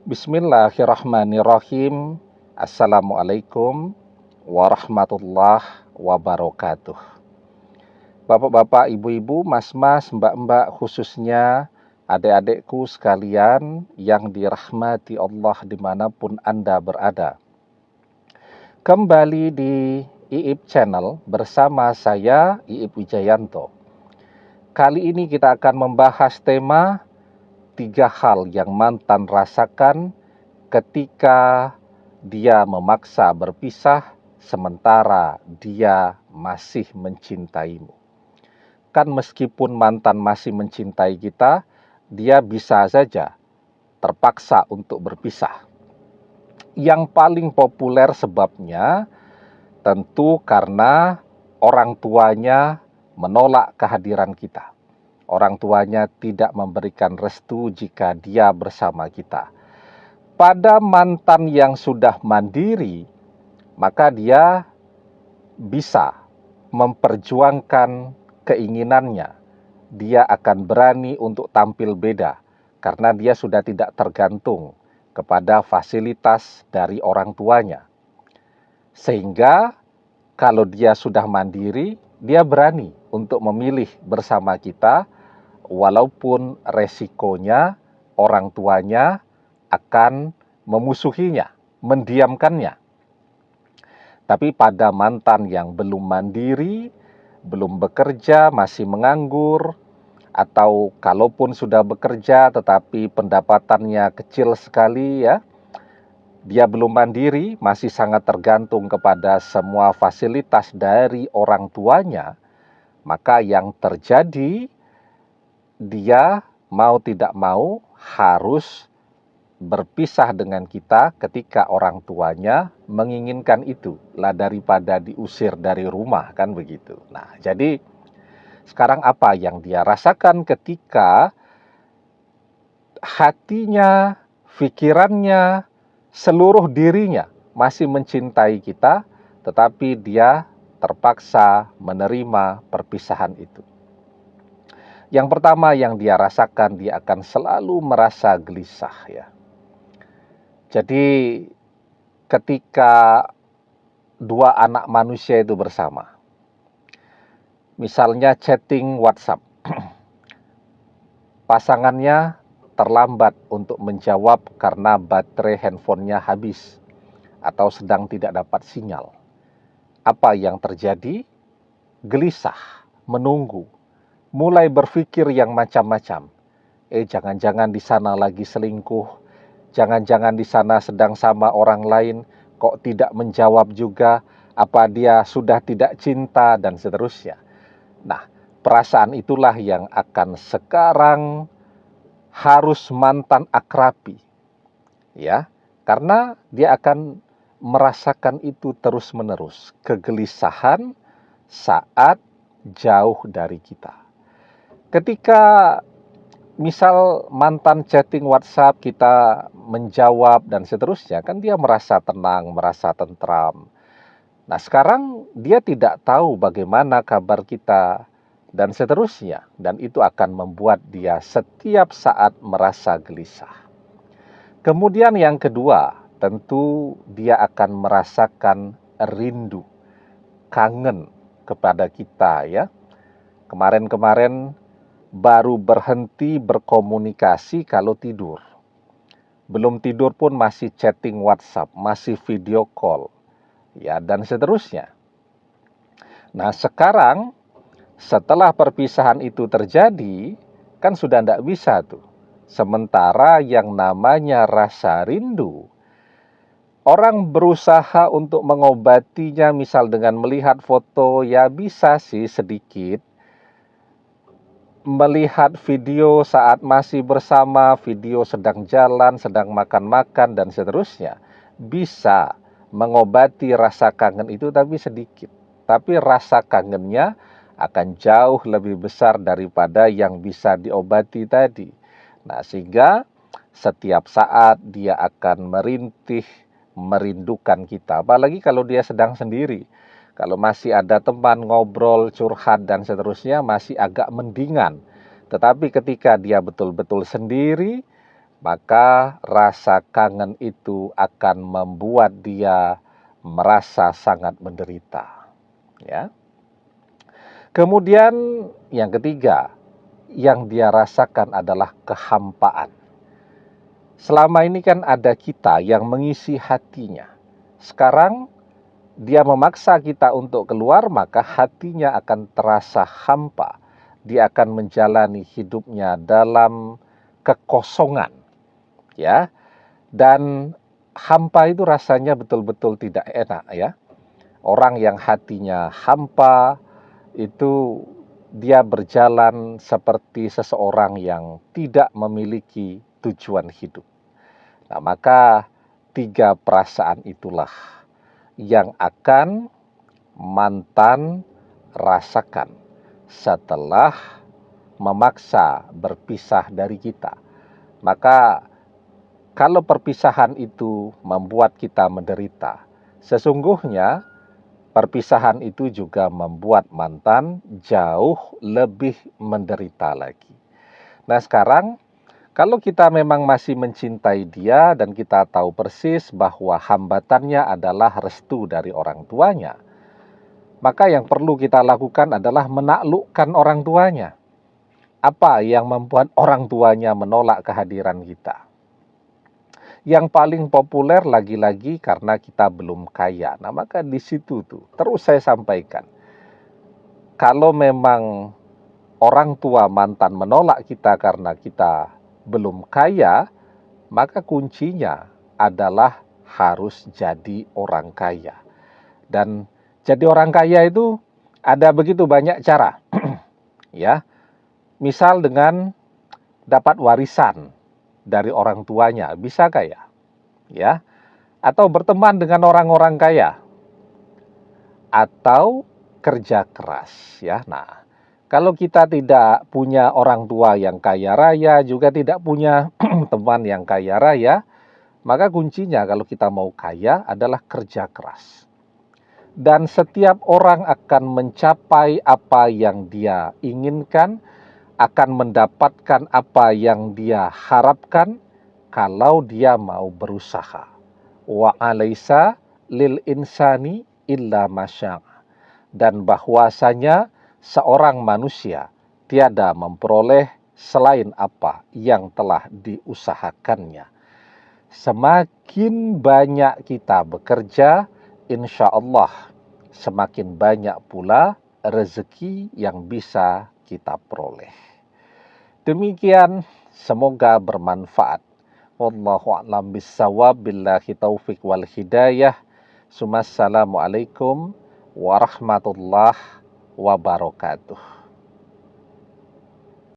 Bismillahirrahmanirrahim. Assalamualaikum warahmatullahi wabarakatuh. Bapak-bapak, ibu-ibu, mas-mas, mbak-mbak, khususnya adik-adikku sekalian yang dirahmati Allah dimanapun Anda berada. Kembali di IIP Channel bersama saya, IIP Wijayanto. Kali ini kita akan membahas tema 3 hal yang mantan rasakan ketika dia memaksa berpisah sementara dia masih mencintaimu. Kan meskipun mantan masih mencintai kita, dia bisa saja terpaksa untuk berpisah. Yang paling populer sebabnya tentu karena orang tuanya menolak kehadiran kita. Orang tuanya tidak memberikan restu jika dia bersama kita. Pada mantan yang sudah mandiri, maka dia bisa memperjuangkan keinginannya. Dia akan berani untuk tampil beda karena dia sudah tidak tergantung kepada fasilitas dari orang tuanya. Sehingga kalau dia sudah mandiri, dia berani untuk memilih bersama kita walaupun resikonya orang tuanya akan memusuhinya, mendiamkannya. Tapi pada mantan yang belum mandiri, belum bekerja, masih menganggur, atau kalaupun sudah bekerja tetapi pendapatannya kecil sekali ya, dia belum mandiri, masih sangat tergantung kepada semua fasilitas dari orang tuanya, maka yang terjadi dia mau tidak mau harus berpisah dengan kita ketika orang tuanya menginginkan itu lah daripada diusir dari rumah, kan begitu. Nah, jadi sekarang apa yang dia rasakan ketika hatinya, pikirannya, seluruh dirinya masih mencintai kita, tetapi dia terpaksa menerima perpisahan itu. Yang pertama yang dia rasakan, dia akan selalu merasa gelisah ya. Jadi ketika dua anak manusia itu bersama, misalnya chatting WhatsApp, pasangannya terlambat untuk menjawab karena baterai handphonenya habis atau sedang tidak dapat sinyal. Apa yang terjadi? Gelisah, menunggu, mulai berpikir yang macam-macam. Jangan-jangan di sana lagi selingkuh, jangan-jangan di sana sedang sama orang lain, kok tidak menjawab juga, apa dia sudah tidak cinta, dan seterusnya. Nah, perasaan itulah yang akan sekarang harus mantan akrabi, ya, karena dia akan merasakan itu terus-menerus, kegelisahan saat jauh dari kita. Ketika misal mantan chatting WhatsApp kita menjawab dan seterusnya, kan dia merasa tenang, merasa tentram. Nah, sekarang dia tidak tahu bagaimana kabar kita dan seterusnya, dan itu akan membuat dia setiap saat merasa gelisah. Kemudian yang kedua, tentu dia akan merasakan rindu, kangen kepada kita ya. Kemarin-kemarin baru berhenti berkomunikasi kalau tidur. Belum tidur pun masih chatting WhatsApp, masih video call, ya, dan seterusnya. Nah, sekarang setelah perpisahan itu terjadi, kan sudah tidak bisa tuh. Sementara yang namanya rasa rindu, orang berusaha untuk mengobatinya misal dengan melihat foto, ya bisa sih sedikit. Melihat video saat masih bersama, video sedang jalan, sedang makan-makan, dan seterusnya. Bisa mengobati rasa kangen itu, tapi sedikit. Tapi rasa kangennya akan jauh lebih besar daripada yang bisa diobati tadi. Nah, sehingga setiap saat dia akan merintih, merindukan kita. Apalagi kalau dia sedang sendiri. Kalau masih ada teman ngobrol, curhat, dan seterusnya, masih agak mendingan. Tetapi ketika dia betul-betul sendiri, maka rasa kangen itu akan membuat dia merasa sangat menderita. Ya. Kemudian yang ketiga, yang dia rasakan adalah kehampaan. Selama ini kan ada kita yang mengisi hatinya. Sekarang dia memaksa kita untuk keluar, maka hatinya akan terasa hampa. Dia akan menjalani hidupnya dalam kekosongan, ya. Dan hampa itu rasanya betul-betul tidak enak, ya. Orang yang hatinya hampa itu dia berjalan seperti seseorang yang tidak memiliki tujuan hidup. Nah, maka 3 perasaan itulah yang akan mantan rasakan setelah memaksa berpisah dari kita. Maka kalau perpisahan itu membuat kita menderita, sesungguhnya perpisahan itu juga membuat mantan jauh lebih menderita lagi. Nah, sekarang kalau kita memang masih mencintai dia dan kita tahu persis bahwa hambatannya adalah restu dari orang tuanya, maka yang perlu kita lakukan adalah menaklukkan orang tuanya. Apa yang membuat orang tuanya menolak kehadiran kita? Yang paling populer lagi-lagi karena kita belum kaya. Nah, maka di situ tuh terus saya sampaikan, kalau memang orang tua mantan menolak kita karena kita belum kaya, maka kuncinya adalah harus jadi orang kaya. Dan jadi orang kaya itu ada begitu banyak cara. Ya. Misal dengan dapat warisan dari orang tuanya, bisa kaya? Ya. Atau berteman dengan orang-orang kaya, atau kerja keras, ya. Nah, kalau kita tidak punya orang tua yang kaya raya, juga tidak punya teman yang kaya raya, maka kuncinya kalau kita mau kaya adalah kerja keras. Dan setiap orang akan mencapai apa yang dia inginkan, akan mendapatkan apa yang dia harapkan kalau dia mau berusaha. Wa alaisa lil insani illa masya'a. Dan bahwasanya seorang manusia tiada memperoleh selain apa yang telah diusahakannya. Semakin banyak kita bekerja, insya Allah semakin banyak pula rezeki yang bisa kita peroleh. Demikian, semoga bermanfaat. Wallahu a'lam bissawab, billahi taufiq wal hidayah. Assalamualaikum warahmatullahi wabarakatuh.